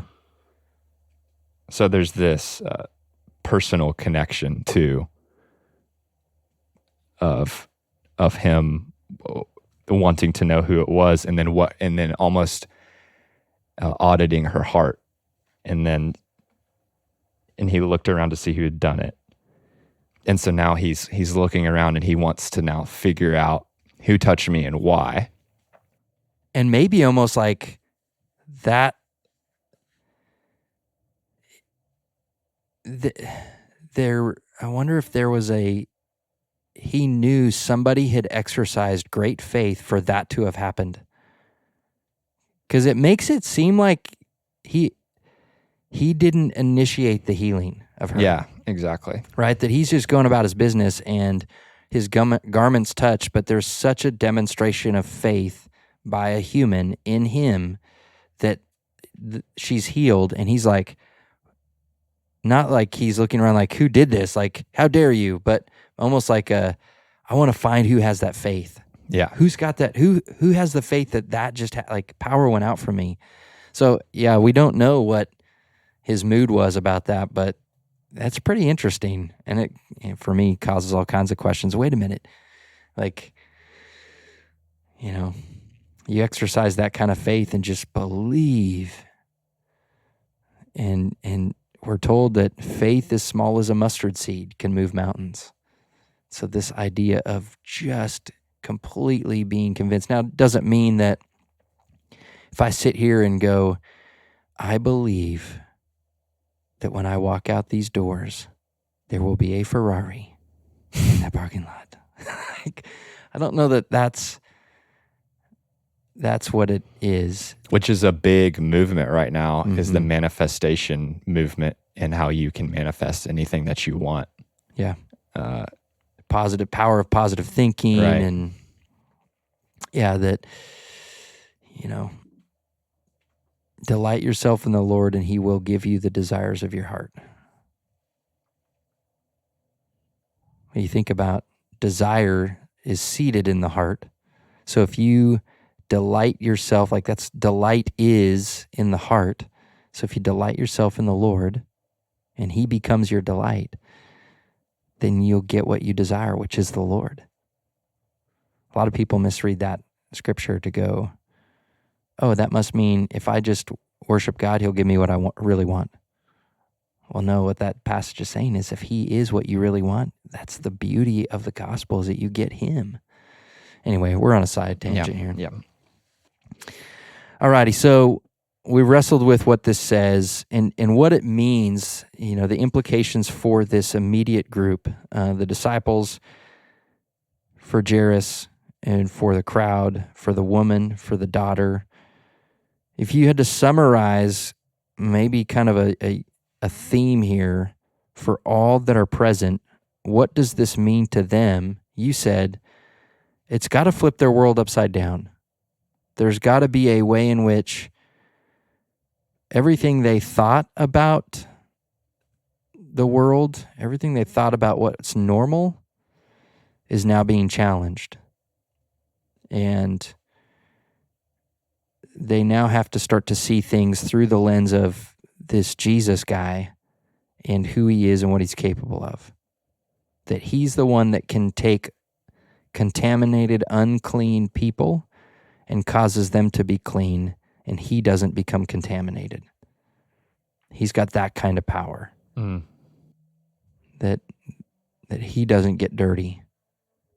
So there's this personal connection too of him wanting to know who it was, and then almost auditing her heart, and he looked around to see who had done it, and so now he's looking around and he wants to now figure out who touched me and why, and maybe almost like that. I wonder if there was he knew somebody had exercised great faith for that to have happened. Because it makes it seem like he didn't initiate the healing of her. Yeah, exactly. Right? That he's just going about his business and his garments touch, but there's such a demonstration of faith by a human in him that she's healed, and he's like, not like he's looking around like, who did this? Like, how dare you? But almost like I want to find who has that faith. Yeah. Who's got that? Who has the faith that just like power went out from me? So yeah, we don't know what his mood was about that, but that's pretty interesting. And it, for me, causes all kinds of questions. Wait a minute. Like, you exercise that kind of faith and just believe. And we're told that faith as small as a mustard seed can move mountains. So this idea of just completely being convinced. Now, it doesn't mean that if I sit here and go, I believe that when I walk out these doors, there will be a Ferrari in that parking lot. I don't know that that's what it is. Which is a big movement right now, is the manifestation movement, and how you can manifest anything that you want. Yeah. Positive power of positive thinking. Right. And yeah, that, delight yourself in the Lord and he will give you the desires of your heart. When you think about desire is seated in the heart. So if you delight yourself, like delight is in the heart. So if you delight yourself in the Lord and he becomes your delight, then you'll get what you desire, which is the Lord. A lot of people misread that scripture to go, oh, that must mean if I just worship God, he'll give me what I really want. Well, no, what that passage is saying is if he is what you really want, that's the beauty of the gospel, is that you get him. Anyway, we're on a side tangent here. Yeah. All righty, so we wrestled with what this says and what it means, the implications for this immediate group, the disciples, for Jairus, and for the crowd, for the woman, for the daughter. If you had to summarize maybe kind of a theme here for all that are present, what does this mean to them? You said it's got to flip their world upside down. There's got to be a way in which everything they thought about the world, everything they thought about what's normal is now being challenged. And they now have to start to see things through the lens of this Jesus guy and who he is and what he's capable of. That he's the one that can take contaminated, unclean people and causes them to be clean, and he doesn't become contaminated. He's got that kind of power. That he doesn't get dirty.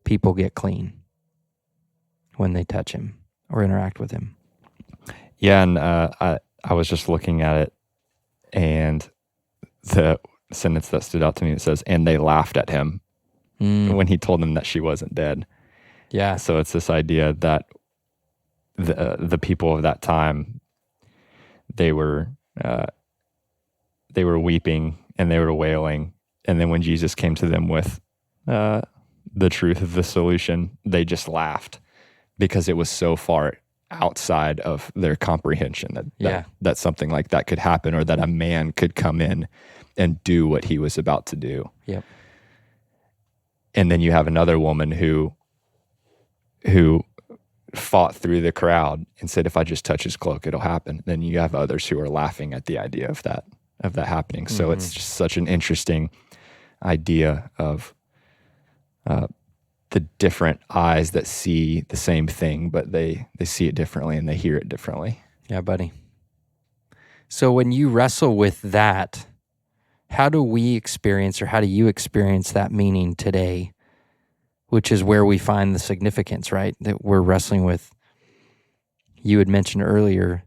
People get clean when they touch him or interact with him. Yeah, and I was just looking at it, and the sentence that stood out to me, it says, and they laughed at him when he told them that she wasn't dead. Yeah. So it's this idea that the people of that time, they were weeping and they were wailing, and then when Jesus came to them with the truth of the solution, they just laughed because it was so far outside of their comprehension that something like that could happen, or that a man could come in and do what he was about to do. Yep. And then you have another woman who fought through the crowd and said, if I just touch his cloak, it'll happen. Then you have others who are laughing at the idea of that happening. So it's just such an interesting idea of the different eyes that see the same thing, but they see it differently and they hear it differently. Yeah, buddy. So when you wrestle with that, how do we experience, or how do you experience that meaning today? Which is where we find the significance, right? That we're wrestling with. You had mentioned earlier,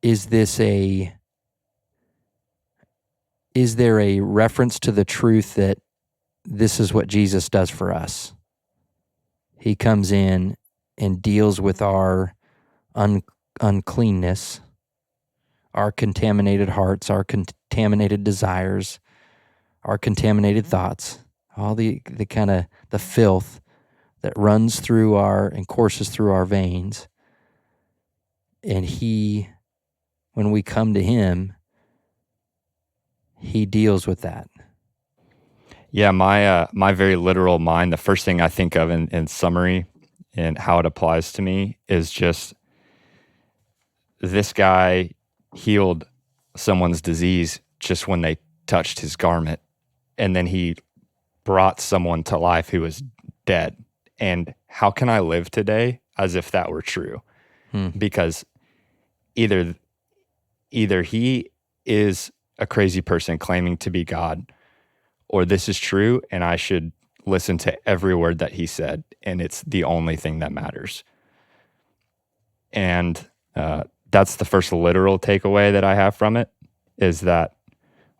is there a reference to the truth that this is what Jesus does for us? He comes in and deals with our uncleanness, our contaminated hearts, our contaminated desires, our contaminated thoughts, all the kind of the filth that runs through and courses through our veins. And he, when we come to him, he deals with that. Yeah, my very literal mind, the first thing I think of in summary and how it applies to me is just, this guy healed someone's disease just when they touched his garment, and then he brought someone to life who was dead. And how can I live today as if that were true? Because either he is a crazy person claiming to be God, or this is true and I should listen to every word that he said, and it's the only thing that matters. And that's the first literal takeaway that I have from it, is that,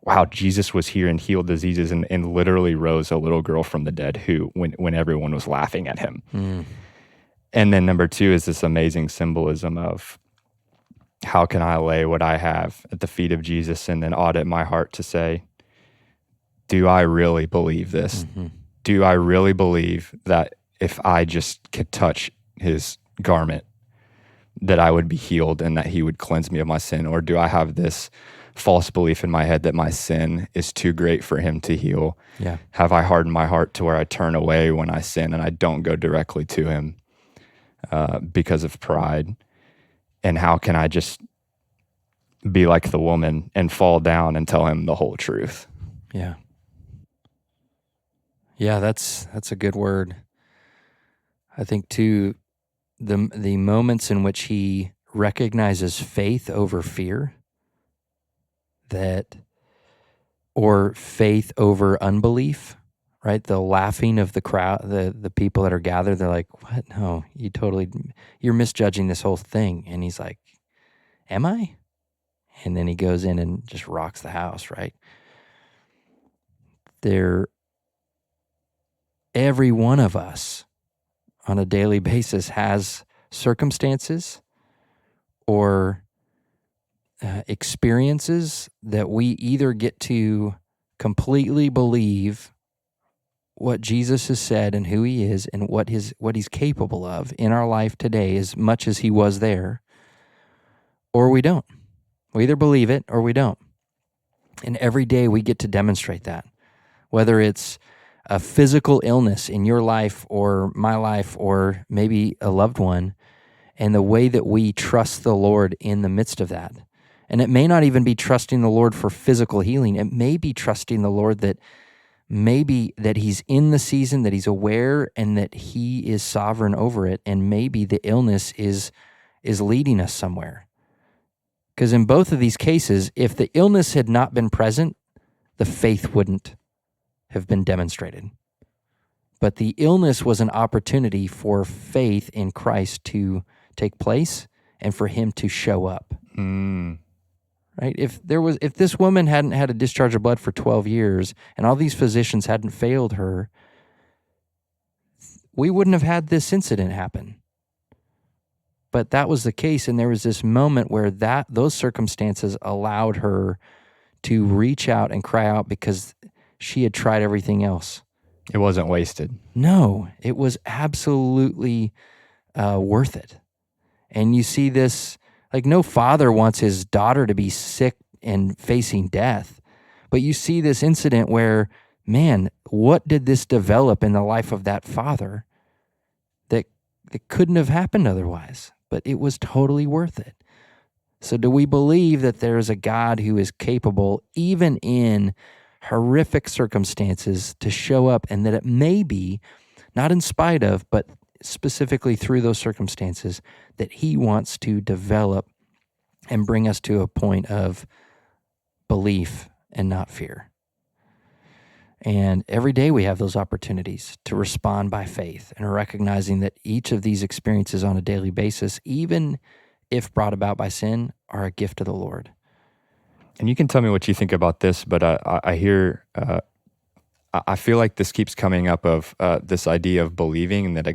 wow, Jesus was here and healed diseases and literally rose a little girl from the dead when everyone was laughing at him. And then number two is this amazing symbolism of, how can I lay what I have at the feet of Jesus and then audit my heart to say, do I really believe this? Do I really believe that if I just could touch his garment, that I would be healed and that he would cleanse me of my sin? Or do I have this false belief in my head that my sin is too great for him to heal? Yeah. Have I hardened my heart to where I turn away when I sin and I don't go directly to him because of pride? And how can I just be like the woman and fall down and tell him the whole truth? Yeah. Yeah, that's a good word. I think too, the moments in which he recognizes faith over fear, or faith over unbelief, right? The laughing of the crowd, the people that are gathered, they're like, what? No, you're misjudging this whole thing. And he's like, am I? And then he goes in and just rocks the house, right? Every one of us on a daily basis has circumstances or experiences that we either get to completely believe what Jesus has said and who he is and what he's capable of in our life today, as much as he was there, or we don't. We either believe it or we don't. And every day we get to demonstrate that, whether it's a physical illness in your life or my life or maybe a loved one, and the way that we trust the Lord in the midst of that. And it may not even be trusting the Lord for physical healing. It may be trusting the Lord that maybe that he's in the season, that he's aware, and that he is sovereign over it, and maybe the illness is leading us somewhere. Because in both of these cases, if the illness had not been present, the faith wouldn't have been demonstrated. But the illness was an opportunity for faith in Christ to take place and for him to show up. Right? If this woman hadn't had a discharge of blood for 12 years and all these physicians hadn't failed her, we wouldn't have had this incident happen. But that was the case, and there was this moment where those circumstances allowed her to reach out and cry out because she had tried everything else. It wasn't wasted. No, it was absolutely worth it. And you see this, like no father wants his daughter to be sick and facing death. But you see this incident where, man, what did this develop in the life of that father that couldn't have happened otherwise? But it was totally worth it. So do we believe that there is a God who is capable, even in horrific circumstances, to show up, and that it may be, not in spite of, but specifically through those circumstances, that he wants to develop and bring us to a point of belief and not fear? And every day we have those opportunities to respond by faith and recognizing that each of these experiences on a daily basis, even if brought about by sin, are a gift of the Lord. And you can tell me what you think about this, but I hear, I feel like this keeps coming up of this idea of believing and that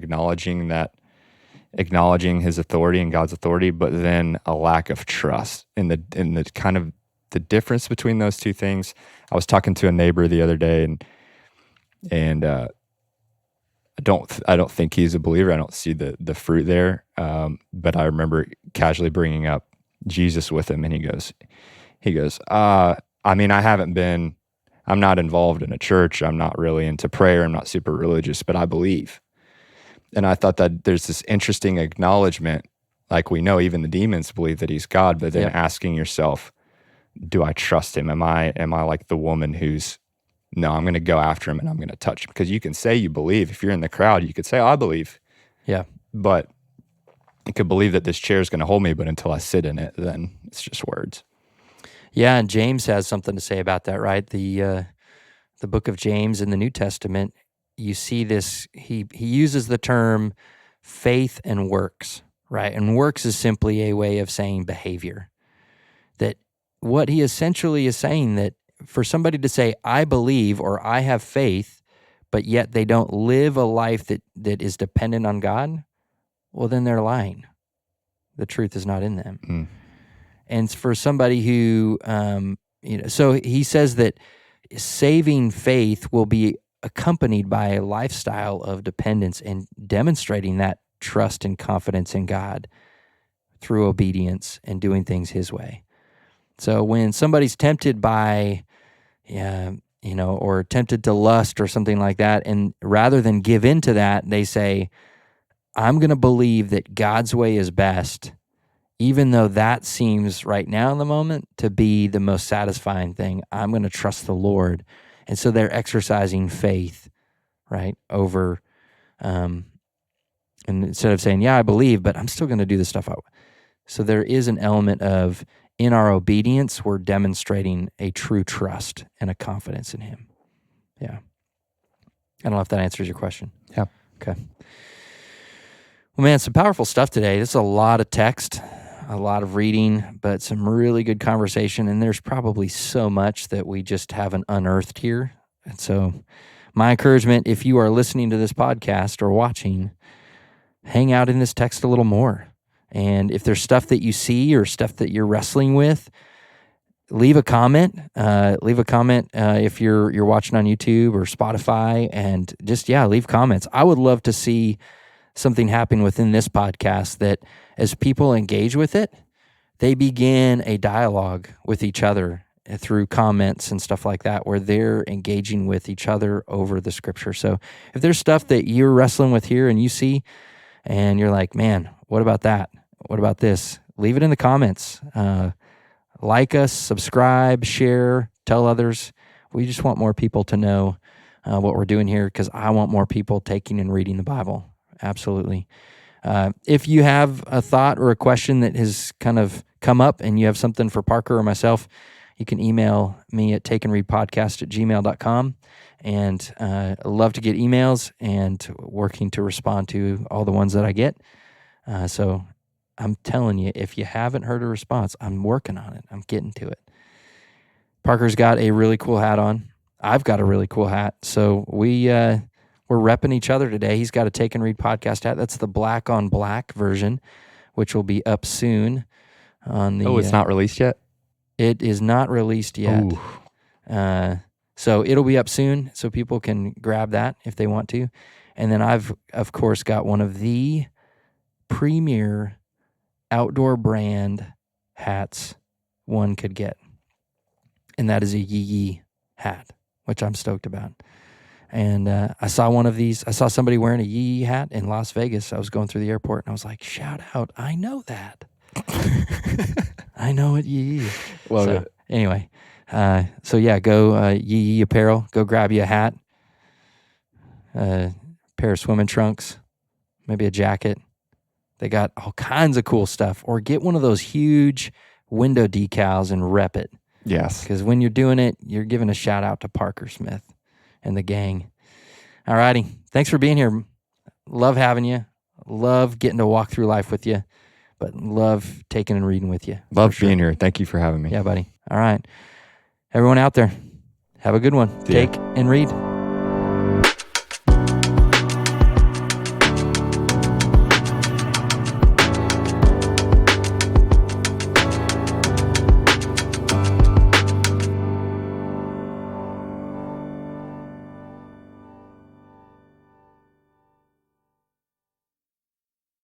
acknowledging his authority and God's authority, but then a lack of trust in the kind of the difference between those two things. I was talking to a neighbor the other day, and I don't think he's a believer. I don't see the fruit there. But I remember casually bringing up Jesus with him, and he goes, I mean, I'm not involved in a church. I'm not really into prayer. I'm not super religious, but I believe. And I thought that there's this interesting acknowledgement, like we know even the demons believe that he's God, but then asking yourself, do I trust him? Am I like the woman who's, no, I'm going to go after him and I'm going to touch him? Because you can say you believe. If you're in the crowd, you could say, oh, I believe. Yeah. But you could believe that this chair is going to hold me, but until I sit in it, then it's just words. Yeah, and James has something to say about that, right? The book of James in the New Testament, you see this, he uses the term faith and works, right? And works is simply a way of saying behavior. That what he essentially is saying, that for somebody to say, I believe or I have faith, but yet they don't live a life that is dependent on God, well, then they're lying. The truth is not in them. Mm. And for somebody who, so he says that saving faith will be accompanied by a lifestyle of dependence and demonstrating that trust and confidence in God through obedience and doing things his way. So when somebody's tempted by, or tempted to lust or something like that, and rather than give in to that, they say, I'm going to believe that God's way is best, even though that seems right now in the moment to be the most satisfying thing. I'm going to trust the Lord. And so they're exercising faith, right, over, and instead of saying, yeah, I believe, but I'm still going to do the stuff I. So there is an element of, in our obedience, we're demonstrating a true trust and a confidence in him. Yeah. I don't know if that answers your question. Yeah. Okay. Well, man, some powerful stuff today. This is a lot of text, a lot of reading, but some really good conversation. And there's probably so much that we just haven't unearthed here. And so my encouragement, if you are listening to this podcast or watching, hang out in this text a little more. And if there's stuff that you see or stuff that you're wrestling with, leave a comment. If you're watching on YouTube or Spotify, and just, leave comments. I would love to see something happen within this podcast that as people engage with it, they begin a dialogue with each other through comments and stuff like that, where they're engaging with each other over the scripture. So if there's stuff that you're wrestling with here and you see, and you're like, man, what about that? What about this? Leave it in the comments. Like us, subscribe, share, tell others. We just want more people to know what we're doing here, because I want more people taking and reading the Bible. Absolutely. If you have a thought or a question that has kind of come up and you have something for Parker or myself, you can email me at takeandreadpodcast@gmail.com. And I love to get emails and working to respond to all the ones that I get. So I'm telling you, if you haven't heard a response, I'm working on it. I'm getting to it. Parker's got a really cool hat on. I've got a really cool hat. So we're repping each other today. He's got a Take and Read podcast hat. That's the black on black version, which will be up soon. It's not released yet? It is not released yet. So it'll be up soon, so people can grab that if they want to. And then I've, of course, got one of the premier outdoor brand hats one could get. And that is a Yee hat, which I'm stoked about. And I saw one of these. I saw somebody wearing a Yee hat in Las Vegas. I was going through the airport, and I was like, shout out, I know that. I know what Yee. Love so, it. Anyway, so yeah, go Yee Apparel. Go grab you a hat, pair of swimming trunks, maybe a jacket. They got all kinds of cool stuff. Or get one of those huge window decals and rep it. Yes. Because when you're doing it, you're giving a shout out to Parker Smith and the gang. All righty. Thanks for being here. Love having you. Love getting to walk through life with you. But love taking and reading with you. Love being here. Thank you for having me. Yeah, buddy. All right. Everyone out there, have a good one. Take and read.